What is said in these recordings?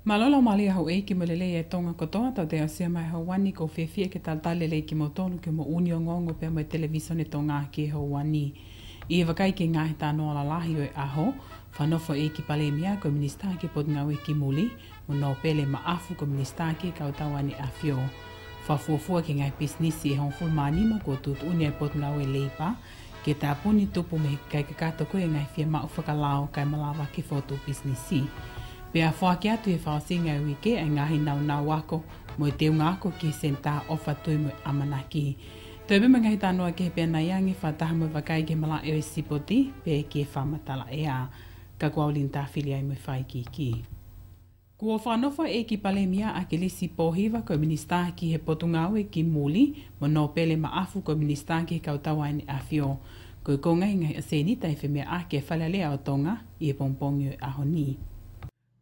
Malolo mali hau e ki mo lele e tonga kotoa tau te asia mai hau wani ko whiawhia ke tal talele ki mo tonu ke mo uni o ngongo pe mo televisione tonga ki hau wani. I e wakai ki ngahi tāno ala lahi o e aho, whanofo e ki pale mia ko minista ki pot ngau e ki muli, mo no pele maafu ko minista ki kau tawani a fio. Whafuafua ki ngai pisnisi e hong ful maanima ko tut uni e pot ngau e leipa, ke tā puni tupu me kai kakato ko e ngai whia mau whakalao kai malawa ki fotu pisnisi. Pea whaake atu e whaosinga e wike e ngahi nau wako mo e teo ngako ki senta ofa tui mo amanaki. Toi bima ngahi tānoa ke pia na iangi whataha mo wakai ke mala e sipoti pe ke whamatala e a ka kuaulin tā whili ai mo whai ki. Kua whanofa e ki pale mia a ke lisi pōhiwa ko minista ki he potungau e ki muli mo no pele maafu ko minista ki he kautawa ni a fio. Ko ko ngai a senita e whemea a ke whalalea o tonga i e pongpongi o ahoni.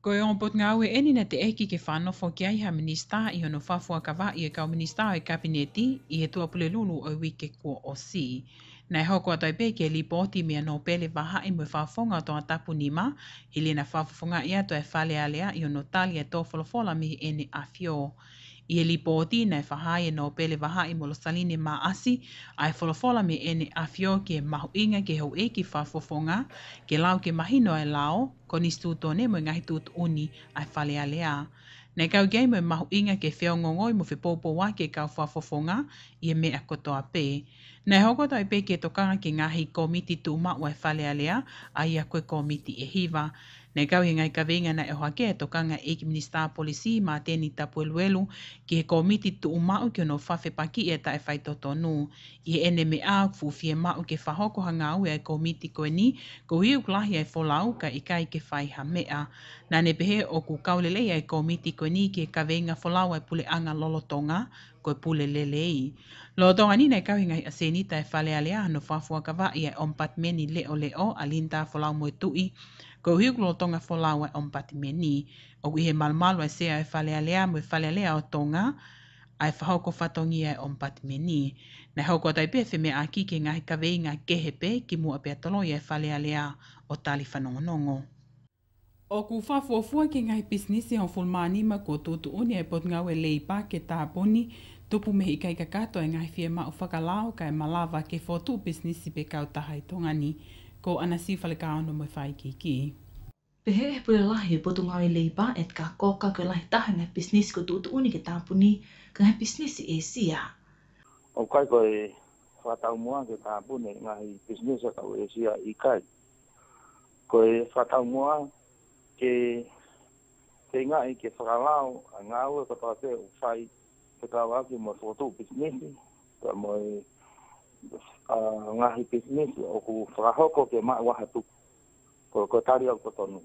Ko e on pot ngau e eni na te eki ke whanofo ki ai ha minista i hono whafua kawa i e kau minista o e kabineti i he tua pule lulu o wike kua o si. Nei hoko atoi pe ke li poti mea no pele waha i mwe whafonga o toa tapu nima, i le na whafonga i ato e whale alea i hono tali e tō wholofola mihi ene a fio. I e li poti nei whahai e no pele waha i molo saline ma asi, ai wholofola mi ene a fio ke mahu inga ke hau e ki whafofonga, ke lau ke mahino e lao, ko nistu tōne mo ngahi tūt uni ai whale alea. Nei kau gei mo mahu inga ke whio ngongoi mo whipopo wa ke kau whafofonga i e mea kotoa pe. Nei hoko tai pe ke tokanga ki ngahi komiti tū mau ai whale alea, ai a koe komiti e hiva. Nei kau hingai ka venga na e hoake e tokanga e ki minista polisi ma tēni tapu eluelu ki he komiti tū mau ki ono whawhe paki e ta e whai totonu. I ene me a fuwhie mau ke whahoko hanga au e komiti koe ni, ko hiu klahi ai wholau ka ikai ke whai ha mea. Nā ne pehe o ku kaulele ai komiti koe ni ki ka venga wholau ai pule anga lolotonga, koe pule lelei. Lolotonga ni nei kau hingai a senita e whale alea hano whafua kawa i ai ompatmeni leo a linta wholau moe tui, ko hiu lolotonga wholau ai ompatmeni. O he malmalu ai sea e whale alea mo e whale alea o tonga, ai whahoko whatongi ai ompatmeni. Nei hoko tai pe wheme a ki ke ngahi ka veinga kehepe ki mua pia tolo i ai whale alea o tali whanongonongo. O ku whafuafua ki ngai pisnisi hon fulmanima ko tūtu uni e pot ngau e leipa ke tāpuni, tupu me i kai kakato e ngai whia mau whakalao kai malawa ke whotu pisnisi pe kautaha i tongani, ko anasi whale ka ono mo whai ki. Pehe e pule lahi e potu ngau e leipa et ka koka ke lahi taha ngai pisnisi ko tūtu uni ke tāpuni ka ngai pisnisi e sia. O kai koe whatau mua ke tāpuni ngai pisnisi kau e sia i kai. Koe whatau mua ke ngai ke whakalao a ngau e katoa te o whai ke kawa ki mo whotu pisnisi ka mo ngahi pisnisi o ku whakahoko ke maa wahatu ko tari au kotonu.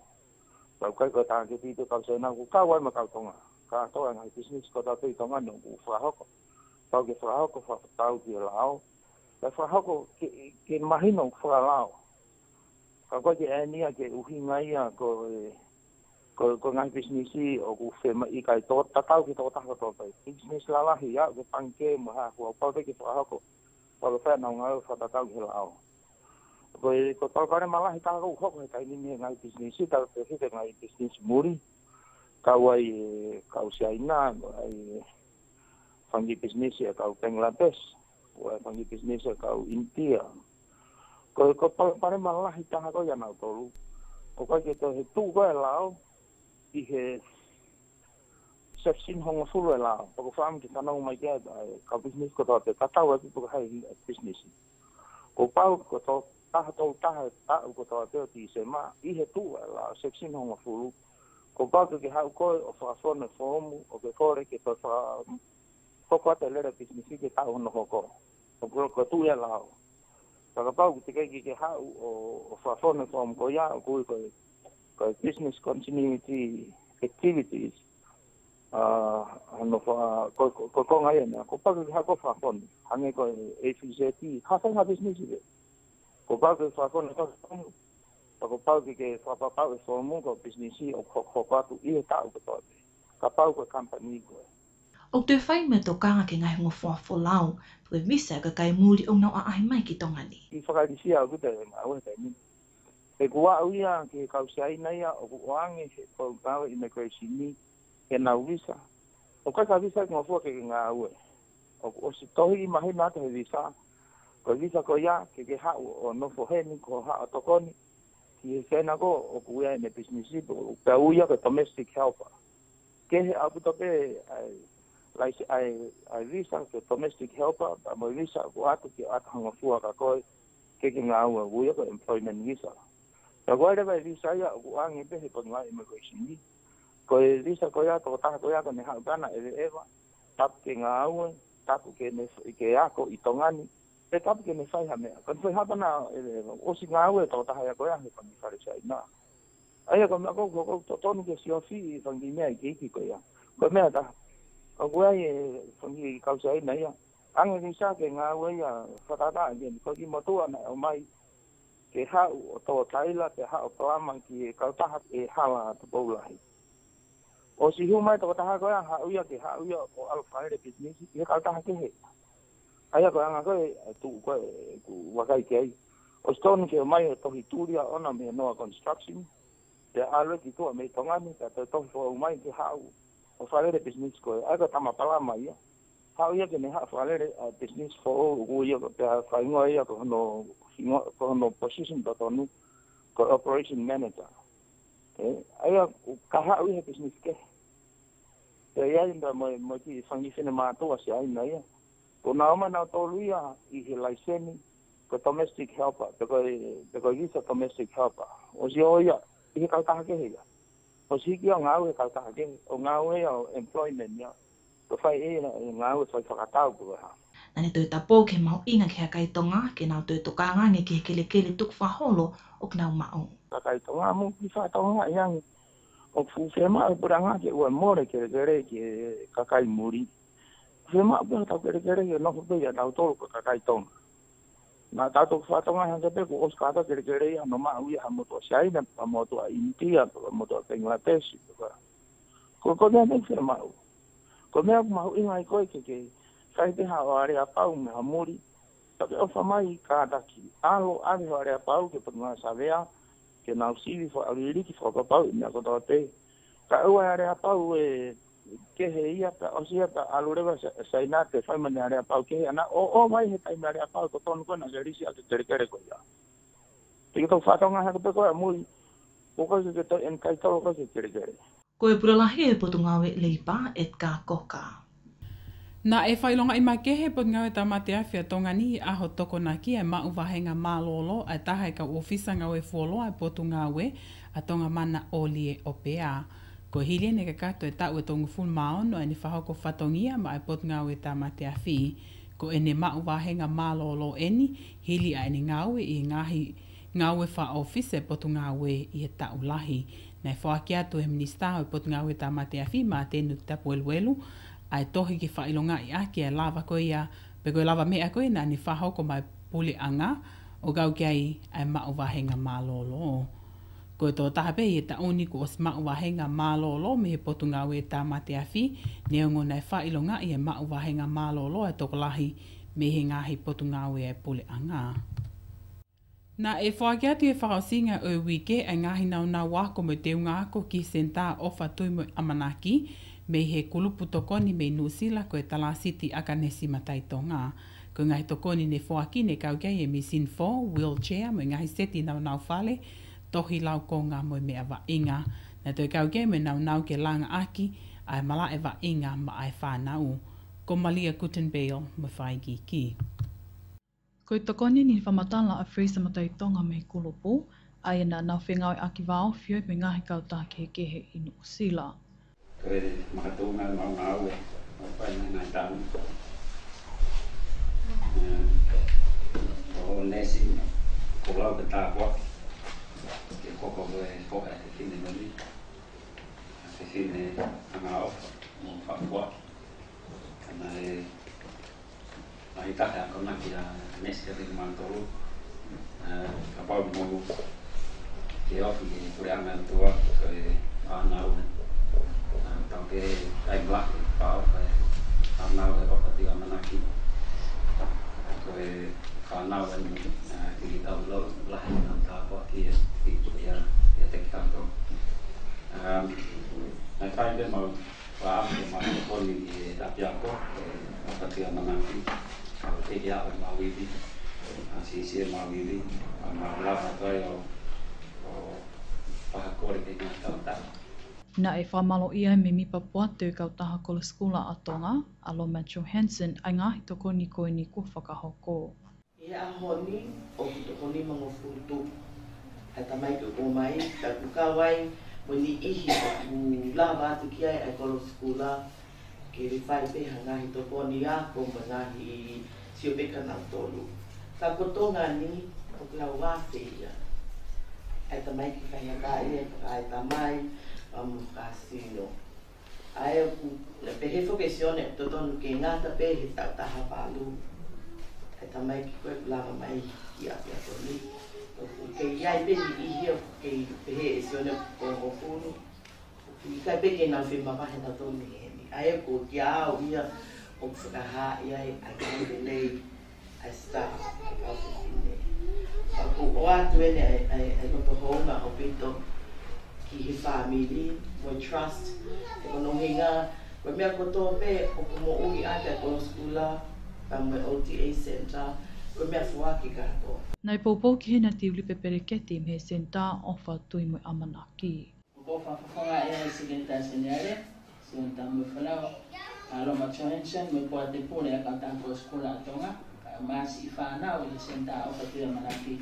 Kau kai ko tāke tito kau sena ku kawai ma kau tonga. Ka toa ngahi pisnisi ko tātei tonga no ku whakahoko. Kau ke whakahoko whakatau ki e lao. Ka whakahoko ke mahino whakalao. Ka koe ke enia ke uhinga ia ko ngai pisnisi o ku whema i kai tatau ki tō taha tō pai. Pisnisi lalahi ia ke panke mo ha kua pau te ke whakahoko. Kau ke whenau ngau whatatau ki lao. Ko tau kare malahi tā kau hoko he kai nini ngai pisnisi, tau te hite ngai pisnisi muri. Kau ai kau siaina, ai whangi pisnisi e kau Bangladesh, ai whangi pisnisi e kau India. Ko pare malahi taha ko yanau tolu. Ko kai ke to he tū koe lao, i he sepsin hongo fulu e lao. Ko whaam ki tanau mai kia, kau pisnisi ko tau te katau e kutu hai pisnisi. Ko pau ko tau taha tau ko tau teo ti se maa, i he tū e lao, sepsin hongo fulu. Ko pau ke hau koe o whaafone whomu, o ke kore ke to whako ate lera pisnisi ke tau hono hoko. Ko tū e lao. Ka pau te kei ke hau o whaafone whomu ko ia, o kui ko business continuity activities. Ko konga ia, ko pau ke hau ko whaafone. Hange ko AFZT, hawhainga business i ko pau ke whaafone ko whomu. Ko pau ke whaapapau e whomu ko businessi o whakatu i e tau ko tote. Ka pau ko company ko. O te whai me tō kanga ke ngai hunga whaafolau, pue visa ka kai muri o nau a ahi mai ki tongani. I whakairisia au kute au e taini. E kua au ia ke kausiai nei o kuange ko kawe immigration ni ke na visa o ka visa ngo fo ke nga u o si tohi mai na te visa ko ya ke ha o no fo he ni ko ha to ko ni ki se na ko o ku ya ne business o ka u ya ko domestic helper ke a bu to pe like I visa ke domestic helper ba mo visa ko atu ke at hanga fu ka ko ke nga u ya ko employment visa ta ko re ba visa ya ku ang ibe he ko nga immigration ni ko visa ko ya to ta ko ya ko ne ha ba na eva tap ke nga u tap ke ne ke ya ko itongani e tap ke ne fai ha me kan fai ha na o si nga u to ta ya ko ya he ko ni fare sai na ai ko ma ko to no ke si ofi fang di me ke ki ko ya ko me ta ko ai fang di ka sai na ya ang ni sa ke nga u ya fa ta ta ni ko ki mo to na o mai ke ha o to taila ke ha o plama ki ka ta ha e ha la to bo lai o si hu mai to ta ha ko ya ha u ya ke ha u ya o al fa de business ke ka ta ha ke he ai ko anga ko tu ko wa kai ke o stone ke mai to hituria ona me no construction te alo ki to me tonga ni ka to fo mai ke ha o fa de business ko ai ko tama pala mai ya ha u ya ke ne ha fa de business fo o ya ko fa ngoi ya ko no position to no ko operation manager ai ka ha u business ke ya inda mo ki fangi fina ma to sia ina ya ko na ma na to luia I he license ko domestic helper ko visa domestic helper o si o ya I ka ta ke ya o si ki nga u ka ta ke o nga u ya employment ya ko fai nga u fai fa ta ko ha Nani toi tapo ke mau inga ke kai tonga ke nau toi tokanga nge ke kele tuk fa holo o knau mau. Kai tonga mu ki fa tonga yang o fu fe ma buranga ke o more ke kai muri. Fe ma bu ta ke no fu ya ta to ko kai tonga. Na ta to fa tonga han ke ko os ka ta ke ya no ma u ya mo to sai na mo to India mo to Bangladesh ko ne fe ma ko me ma inga ko ke kai te hawa are a pau me hamuri tape o famai ka daki alo are a pau ke panga savea ke na usivi fo ali ki fo pau me ko te ka o are a pau ke he ia ta o sia ta alo reba sai na te fai mane are a pau ke ana o mai he tai are a pau ko ton ko na gari sia te tere ko ya te to fa tonga ha ko amuri o ko se to en kai to ko se tere ko e pura lahi e potungawe leipa et ka koka Na e whailonga I makehe po ngau ta mate awhia tonga ni aho toko na ki e mau wahenga mālolo a taha ka ofisa ngau e fuolo a potu ngau a tonga mana oli e opea. Ko hili ne ka kato e tau e tongu full maono e ni whahoko whatongia ma e potu ngau e ta mate awhi. Ko e ne mau wahenga mālolo eni hili a eni ngau I ngahi ngau e wha ofisa e potu ngau I e tau lahi. Na e whaaki atu e minista o e potu ngau e ta mate awhi ma tenu tapu eluelu ai tohi ki whailonga I ake e lava ko ia, pe koe lava mea koe na ni whahoko mai pule anga, o gau ki ai mau wahenga mālolo. Koe tō tahape I e ta oni ko os mau wahenga mālolo me he potu ngau e tā mate awhi, neongo nei whailonga I e mau wahenga mālolo e toko lahi me he ngahi potu ngau e pule anga. Na e whaaki atu e whakaosinga o wike e ngahi nau nā wako mo te unga ako ki senta ofa tui mo amanaki, me he kulupu tokoni me Nusila ko e tala siti akanesi matai tonga. Ko ngai tokoni ne whoaki ne kaukai e misin 4, wheelchair, mo ngai seti nau nau whale, tohi lau konga mo me awa inga. Na toi kaukai me nau nau ke langa aki, ai mala e wa inga ma ai whanau. Ko Malia Gutenbale mo whaigi ki. Ko i tokoni ni whamatala a Freezer matai tonga me kulupu, ai na nau whengau e aki wao whio me ngahi kauta ke kehe I Nusila. Koe makatunga mau ngau e, mau pai ngai tānu. O nesi, ko lau ke tāpua, ke koko koe poka e whine nani. Ke whine angao, mo whakua. Kana e, mai tahe ako naki a nesi ke ringa mantolu. Ka pau mo ke ofi ke kure anga tua, koe whanau. Tau ke kai blaki pao kai whanau e opati a manaki. Koe whanau e ki tau lahi nau tāpua ki e te ki tātou. Nai whai le mau wāake mau koni i apiako, whakatia manaki, au te kia o mawiri, a sisi e mawiri, a mawlawa toi o whakakore ke ngā tautau. Na e whamalo ia me mipa poate kau taha ko le skula atonga, alo Matt Johansson ai ngahi toko ni koe ni ku whakahoko. Ia honi o ki honi mga futu. Hai tamai ko mai, ta kukawai, mo ni ihi o lava atu ki ai kolo skula, ke rifai pe hangahi toko ni a ko mangahi sio pe kana tolu. Ka kotonga ni o klau wate ia. Hai tamai ki whahiakai, hai tamai, casino. Ai le pehe fokesione toton ke ngata pehe tau taha palu. Ai tamai ki koe lava mai ia pia toni. Ke iai pe i hia ke pehe esione ko ngofunu. Ki kai pe ke na whima wahe na toni heni. Ai ko kia au ia o whakaha iai ai kai lei ai star ke kau whine. Ako o atu ene ai koto honga o pito ki he family, mo trust, e kono hinga, ko mea koto pe o kumo ui ake kono skula, mo OTA Center, ko mea fuaki kato. Nai poupou ki hena tiuli pepere keti me senta ofa tui mo amanaki. Ko whawhawhanga e sigenta senere, sigenta mo whanau, alo Matt Johansson, me poa te pune a kantanko skula atonga, maasi I whanau I senta ofa tui amanaki.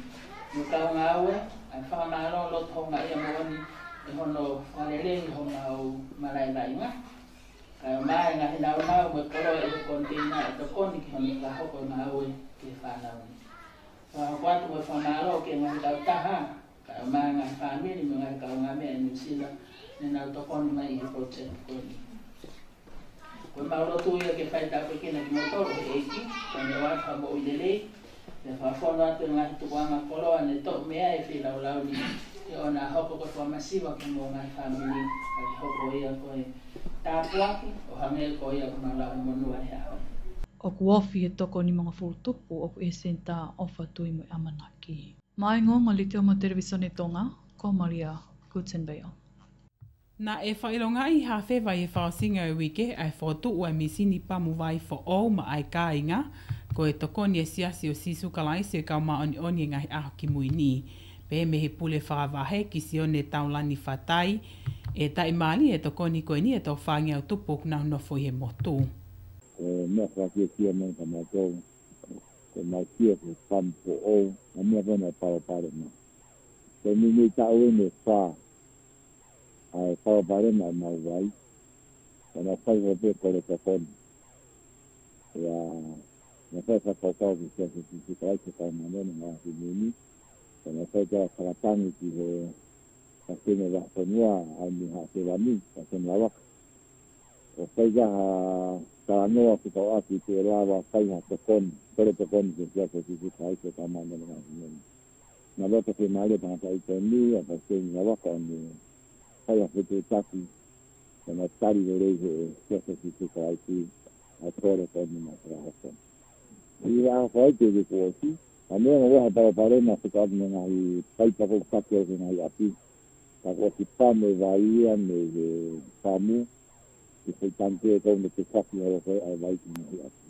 Mo kaunga aue, ai whakamalo lot honga ia moani, e hono whalelei honga o malai lainga. Kai mai ngā hina o nau me koro e kontina e tokoni ki hono ka hoko ngā ue ki whanau ni. Whakwatu me whamalo ke ngā hitau taha, kai mai ngā whamiri me ngā kau ngā mea New Zealand, ne nau tokoni mai I project koni. Koe maurotu ia ke whaitau pe kina ki motoro he eiki, kone watu mo uilelei, te whawhono atu ngā hitu wanga koroa ne tok mea e whilau lau ni. Ke ona hoko ko masiwa ke mo ngai family ai hoko ia ko tapuaki o hange ko ia ko mala mo nua he a. O kuofi e toko ni mga futupu o ku e senta ofa tui mo amanaki. Mai ngonga li te o ma televisione tonga, ko Maria Gutenberg. Na e whailonga I hawhewa e whaosinga e wike ai whotu ua misini pamu vai fo o ma ai kāinga, ko e tokoni e siasi o sisu kalaisi e kau maoni oni ngahi aho ki muini. Pe me he pule whakawahe ki sione taulani whatai, e tai mali e tokoni koe ni e tau whangi au tupu kuna nofo I he motu. Mea whakia kia mea ka mātou, ko mai kia ko pampo o, na mea wena pare ma. Ko nini tau e me wha, ai pare ma mau wai, ko na whai ho pe kore tokoni. Ia, na whai whakakau ki kia ki kai ki kai manene ngā ki nini, na whai ka whakatangi ki he kakene wakonua ai mi hake wani, kakene awaka. O whai ka noa ki tau aki te rawa whai ha tokoni, tere tokoni ki kia ki kai ki kai manene ngā ki nini. Na lota ke maile tangata I toni, a kakene awaka o ni whai ha whete taki, na tari o rei he kia ki kai ki a tore toni ma kara hoko. I a whai te ki kōsi, a mea ngā waha tau pare na whakaatu me ngahi paipako kakeo ke ngahi api. Ka kua ki pame waia me he pamu, ki whaitante e kau me te kaki horo koe ai wai ki ngahi api.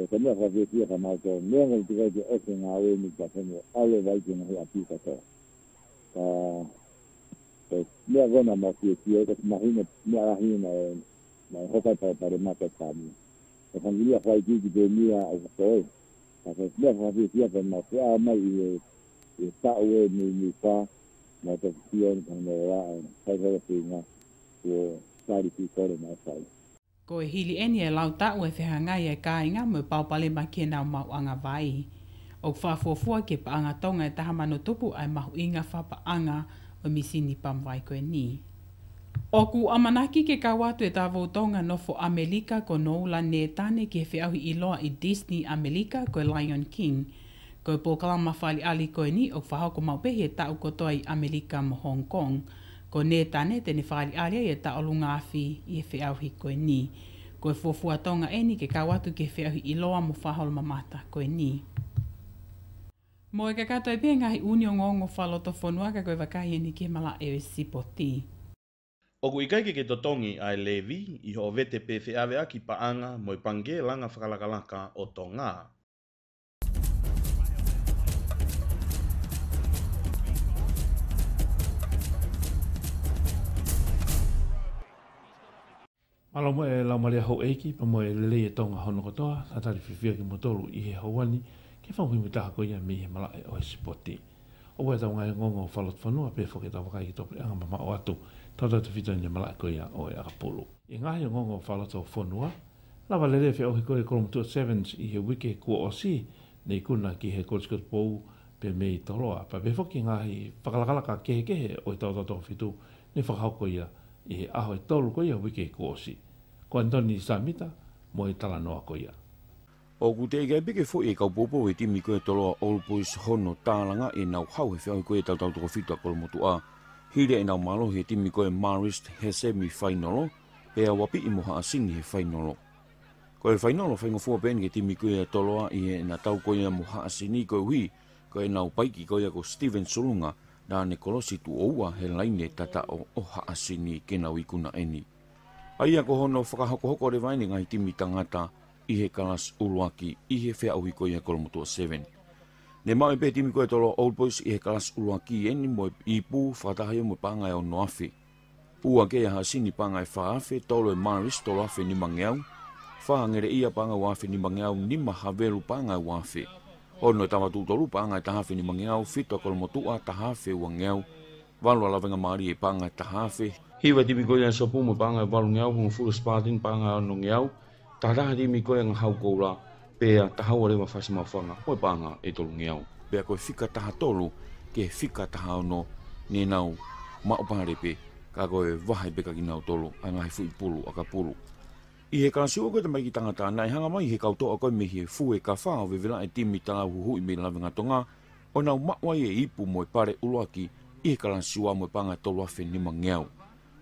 Ka mea whawhetia ka mātou, mea ngā te kai te ose ngā ue ni ka whenua ale wai ki ngahi api katoa. Ka mea gona mā kia, ka mahina, mea rahina na hokai tau pare mata pamu. Ka whangiria whai ki te mea au katoe. Kasi mea whawhetia ka mā whea mai I tau e ni wha, mā te whio ni kanga rā, kai hora whenga, o tari ki kore mā whai. Ko e hili eni e lau tau e whehangai e kāinga mo paupale ma kia nau mau anga vai. O whafuafua ke paanga tonga e taha mano tupu ai mahu inga whapaanga o misini pamwai koe ni. O ku amanaki ke kawatu e tāwau tonga nofo Amerika ko noula ne tane ke whiauhi I loa I Disney Amerika ko Lion King. Ko pōkalama whali ali koe ni o whahoko maupehi e tau kotoa I Amerika mo Hong Kong. Ko ne tane tene whali ali e ta olunga awhi I e whiauhi koe ni. Ko e fofua tonga eni ke kawatu ke whiauhi I loa mo whaholo mamata koe ni. Mo e ka kato e pia ngahi uni o ngongo whaloto whanua ka koe wakahi eni ke mala e sipoti. O ku ikai ke totongi ai Levi I ho vete pe whiawe aki paanga mo I pange langa whakalakalaka o tō ngā. Malo mo e lau maria ho eiki, pa mo e lele e tonga hono kotoa, sa tari whiwhia ki motolu I he hawani, ke whaungi mi taha koia mi he malae o he sipoti. O wai tau ngai ngongo whalot whanua, pe whoke tau wakai ki topi anga mama o atu, tau tau te whita ni malae koia o e akapulu. I ngahi ngongo whalot o whanua, lawa lele whia ohi koe kolomutua 7 I he wike kua o si, nei kuna ki he koriskot pou pe mei toloa, pa pe whoki ngahi whakalakalaka kehe o I tau tau whitu, ne whakahau koia, I he aho e tolu koia wike kua o si. Ko Antoni Samita, mo I tala noa koia. O ku te ikai peke fo e kau popo e timi koe toloa All Boys hono tālanga e nau hau he whiau koe tau toko whitua kolomotu a. Hire e nau malo he timi koe Marist he semi whainolo, e a wapi I moha asini he whainolo. Koe whainolo whaingo fua pen ke timi koe toloa I he na tau koe moha asini koe hui, koe nau paiki koe ko Steven Solunga, na ne kolosi tu oua he laine tata o oha asini ke nau ikuna eni. Aia ko hono whakahoko re vaini ngai timi tangata I he kalas uluaki I he whea uhi koe kolomotua 7. Ne mau pe timi koe tolo Old Boys I he kalas uluaki eni mo I pū whakataha mo pangai o noafe. Pūa ke ha sini pangai whaafe tolo e Maris tolo afe ni mangeau. Whangere ia pangai wafe ni mangeau ni mahavelu pangai wafe. Ono tamatu tolu pangai tahafe ni mangeau fito kolomotua tahafe wangeau. Walu alavenga maari e pangai tahafe. Hiwa timi koe so pu mo pangai walu ngeau mo full sparting pangai no ngeau. Taraha timi koe nga hau koula pea tahau rewa whasima whanga koe panga e tolu ngeau. Pea koe whika taha tolu ke whika taha ono ne nau mauparepe ka koe wahai peka ki nau tolu a ngai fui pulu aka pulu. I he kana siwa koe tamai ki tangata nai hanga mai he kautoa koe me he fu e ka whao vevela e timi tala huhui me lawenga tonga o nau mawai e ipu mo e pare uluaki I he kana siwa mo e panga tolu afe ni mangeau.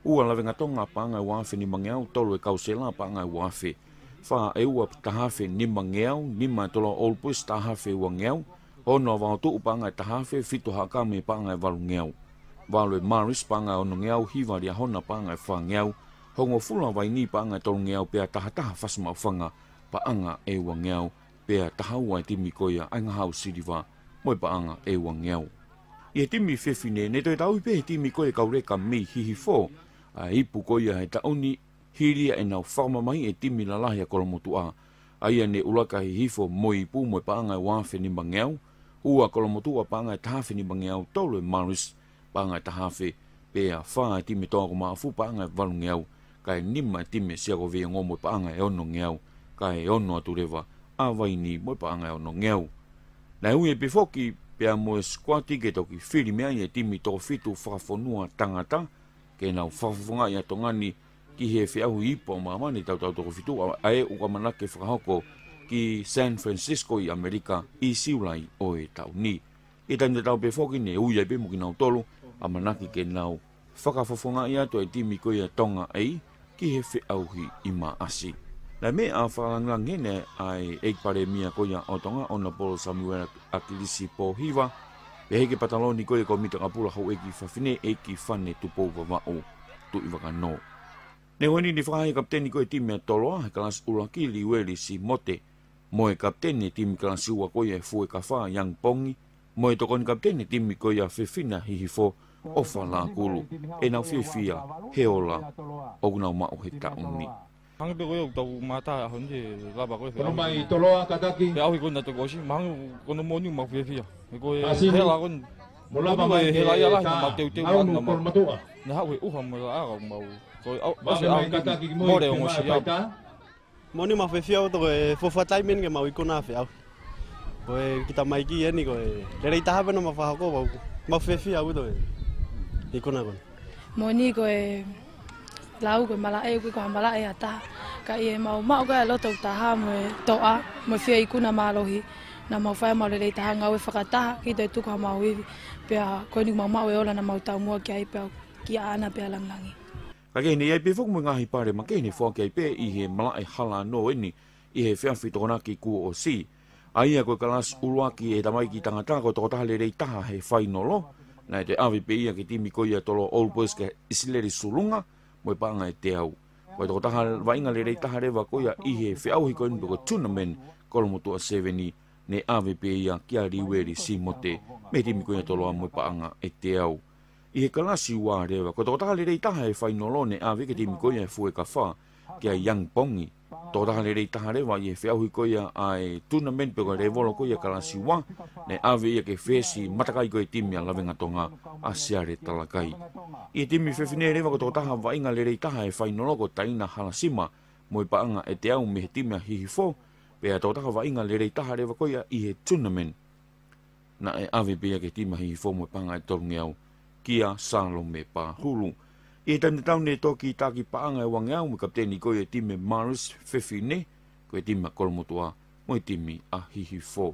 Ua lawenga tonga panga wafe ni mangeau tolu e kausela panga wafe. Wha e ua tahafe ni mangeau, ni mai tolo All Boys tahafe ua ngeau, ono wao tu upanga tahafe fito hakame panga e walu ngeau. Walu e Maris panga ono ngeau, hiva ria hona panga e wha ngeau, hongo fula vai ni panga e tolo ngeau, pea tahataha fasma whanga, paanga e ua ngeau, pea tahaua e timi koia, ainga hau siriwa, moi paanga e ua ngeau. I he timi whewhine, ne toi tau pe he timi koia kaureka mi hihi fo, a ipu koia he tauni, hiria e nau whamamai e timi la lahi a kolomotu a. Aia ne ulaka hi hifo moi pu mo e paanga e wafe ni mangeau. Ua kolomotu a paanga e tahafe ni mangeau tolu e Maris paanga e tahafe. Pea whaa e timi toa ko maafu paanga e walu ngeau. Ka e nima e timi sia ko vea ngō mo e paanga e ono ngeau. Ka e ono atu rewa a waini mo e paanga e ono ngeau. Na hui e pifoki pea mo e squati ke toki whiri mea i e timi toa fitu whakafonua tangata. Ke nau whakafonga i a tongani ki he whiahu ipo mamani tau toko fitu ae ukamanake whakahoko ki San Francisco I Amerika I siulai o e tau ni. I tani tau pe whoki ne uia pe muki nau tolu a manaki ke nau whakafofonga I ato e timi koia tonga ei ki he whiauhi I maasi. Na me a whalangangi ne ai eikpare mia koia o tonga o na Polo Samuel Akilisi po hiva pe heke pataloni koia ko mita kapula hau eki whawhine eki whane tupo wawao tu iwaka no. Ne honi ni whakahi kapteni koe timi a toloa, he kalas ulaki liweli si mote. Moe kapteni timi kalas ua koe e fue ka wha yang pongi. Moe tokoni kapteni timi koe a whewhina hihifo o whala kulu. E nau whiwhia, heola, o nau mao he tauni. Hangi pe koe o tau mata a honde laba koe whea. Kono mai toloa kataki. Pe ahi koe na toko osi, mahangi kono moni ma whiwhia. E koe hela koe. Molaba mai hela ia lahi ma teu aunu kolomatua. Na hawe uha mo la aga mau. More o mosi ya. Moni ma fefia o to e fofa timing ke mau ikona fe au. Koe kita mai ki ni koe. Lere ita ha no ma fa ko ma fefia u to e. Ikona kon. Moni koe lau koe mala e ko mala e ata. Ka e mau ma ko lo to ta ha mo to a mo fia ikuna malohi. Na mau fa ma lere ita nga we fakata ki to tu ka mau wi. Pe ko ni mau e ola na mau ta mo ki ai pe ki ana pe langi. Kake ni ai pe fok mo ngahi pare ma ke ni fok ai pe I he malai hala no eni I he whiawhi tokona ki ku o si. Aia koe kalas uluaki e tamai ki tangata ko toko taha lerei taha he whainolo. Na te awi pe ia ki timi koia tolo All Boys ke isileri sulunga. mo pa nga te au ko to taha wa inga le taha re wa ko ya I he fe au hi ko ko tournament ko mo to 7 ne AVP ya kia riweri si mote me ti mi ko to lo mo pa nga te au I he kalasi wa re wa ko to taha le taha e final ne AVP ti mi ko ya fu e ka fa kia yang pongi to taha le taha re wa ye fe au hi ko ya ai tournament pe ko re volo ko ya kalasi wa ne ave ya ke fesi matakai ko timi ala venga tonga asia re talakai I timi fe fine re wa ko taha wa inga le taha e final ko taina halasima mo pa anga e te au me timi hi fo pe to taha wa inga le taha re wa ko ya I he tournament na e ave pe ya ke timi hi fo mo pa anga e tolngeau kia Salome pa hulu I tan tau ne toki taki pa anga e wangau mo kapteni ko e timi Maris fefine ko e timi kolmotua mo timi a hi fo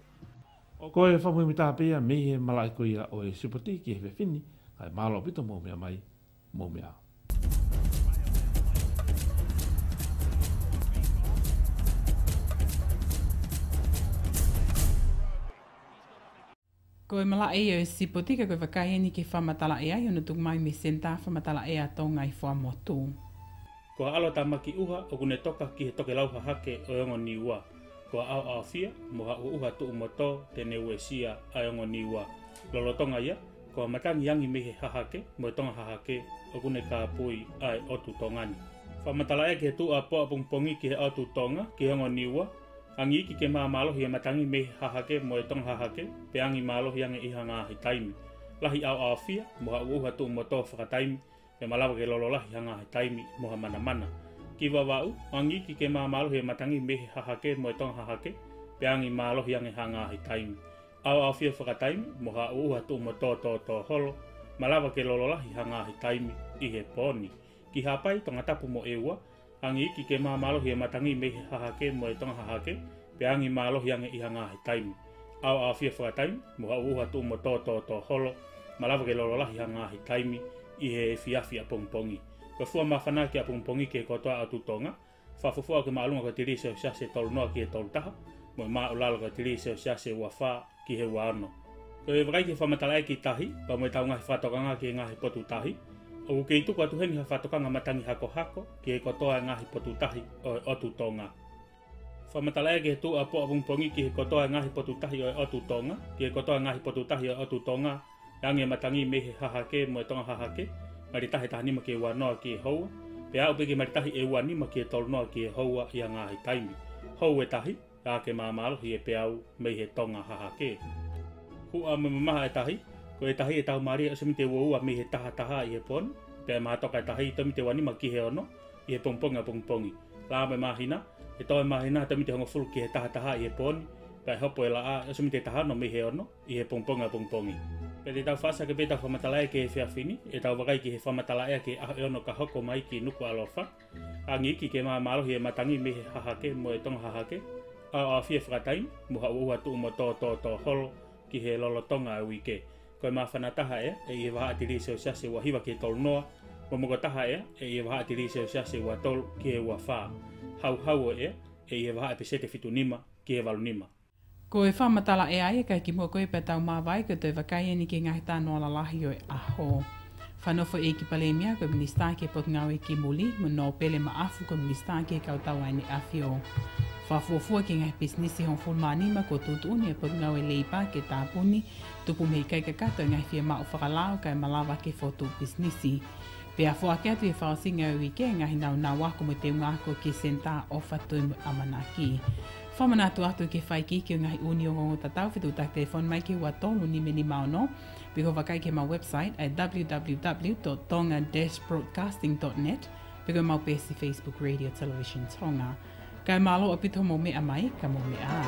o koe whamui mita pia me he malai koia o e supoti ki he whini, ai malo pito mō mea mai, mō mea. Koe mala e o sipoti ka koe wakai ni ki whamatala e ai ono tuk mai me senta whamatala e a tonga I whamotu. Ko alo tamaki uha o kune toka ki he toke lauha hake o ongo ni ua. Ko au fia mo ha uha tu moto te ne wesia ai ongo ni ua. Lolo tonga ia ko matangi yangi me he hahake mo tonga hahake o kune ka pui ai otu tongani. Whamatala e ke tu a po apungpongi ki he otu tonga ki ongo ni ua. Angi ki ke maa malohi e matangi me hahake mo e tonga hahake pe angi malohi ange iha ngā hi taimi. Lahi au fia mo ha uha tu moto whakataimi pe malawa ke lolo lahi hanga he taimi mo ha mana mana. Ki wawau, angi ki ke maa malohi e matangi me hahake mo e tonga hahake pe angi malohi ange hanga he taimi. Au fia whakataimi mo ha uha tu moto to holo malawa ke lolo lahi hanga he taimi I he poni. Ki hapai tonga tapu mo eua angi ki ke maa malohi e matangi me hahake mo e tonga hahake pe angi malohi ange I hanga he taimi. Au fia whakataimi mo ha uha tu moto to holo malawa ke lolo lahi hanga he taimi I he fiafia pongpongi. Ko fua mawhana ki a pongpongi ke kotoa atu tonga, whafufua ke maalunga ko tiri seo siase tolu noa ki e tolu taha, mo i maa ulalo ko tiri seo siase ua wha ki he wano. Ko e wakai ke whamatala e ki tahi, pa mo i tau ngahi whatokanga ki e ngahi potu tahi, o ke i tuku atu heni ha whatokanga matangi hako hako ki e kotoa e ngahi potu tahi o e otu tonga. Whamatala e ke tu a po a pongpongi ki he kotoa e ngahi potu tahi o e otu tonga, ki e kotoa e ngahi potu tahi o e otu tonga, yangi e matangi me he hahake mo e tonga hahake, maritahi tahanima ki e wanoa ki e houa, pe au peke maritahi e wanima ki e tolnoa ki e houa I a ngā he taimi. Hou e tahi, a ke māmalohi e pe au mei he tonga hahake. Hua mamaha e tahi, ko e tahi e tau maria asumi te uaua mei he taha I he pon, pe mātoka e tahi tomi te wanima ki he ono, I he pongpongi a pongpongi. La me mahina, e toi mahina tomi te hongo fulu ki he taha I he pon, pe hopo e la a asumi te tahano mei he ono, I he pongpongi a pongpongi. Pe te tau whasa ke pe tau whamatala e ke he whiawhini, e tau wakai ki he whamatala e ke aho ono ka hoko mai ki nuku alofa. Angi ki ke maa malohi e matangi me he hahake mo e tonga hahake. A whia whakataimi, mo ha uha tu mo to holo ki he lolo tonga e wike. Ko e maa whanataha e I waha atiri seo siase wa hiwa ki e tolu noa. Mo mogo taha e waha atiri seo siase wa tolu ki he wa wha. Hau e waha epesete fitu nima ki he walu nima. Ko e whamatala e ai kai ki mua koe pe tau mawai ko te wakai ni ki ngahi tānoa la lahi o e aho. Whanofo e ki palemia ko minista ke pot ngau e ki muli mo no pele maafu ko minista ke kautau ai ni awhio. Whafuafua ki ngahi pisnisi hong fulmanima ko tutuni e pot ngau e leipa ke tāpuni tupu mei kai kakato e ngahi fia mao whakalao kai malawa ke fotu pisnisi. Pea fua ke atu e whaasinga e wike ngahi nau wako mo te ngako ki senta o whatui amanaki. Whamanatu atu ke whaiki ki o ngahi uni o ngongo tatau whitu tak telefon mai ki ua tonu ni meni maono. Piko wakai ke mau website at www.tonga-broadcasting.net. Piko mau pesi Facebook Radio Television Tonga. Kai malo apito mo mea mai, ka mo mea.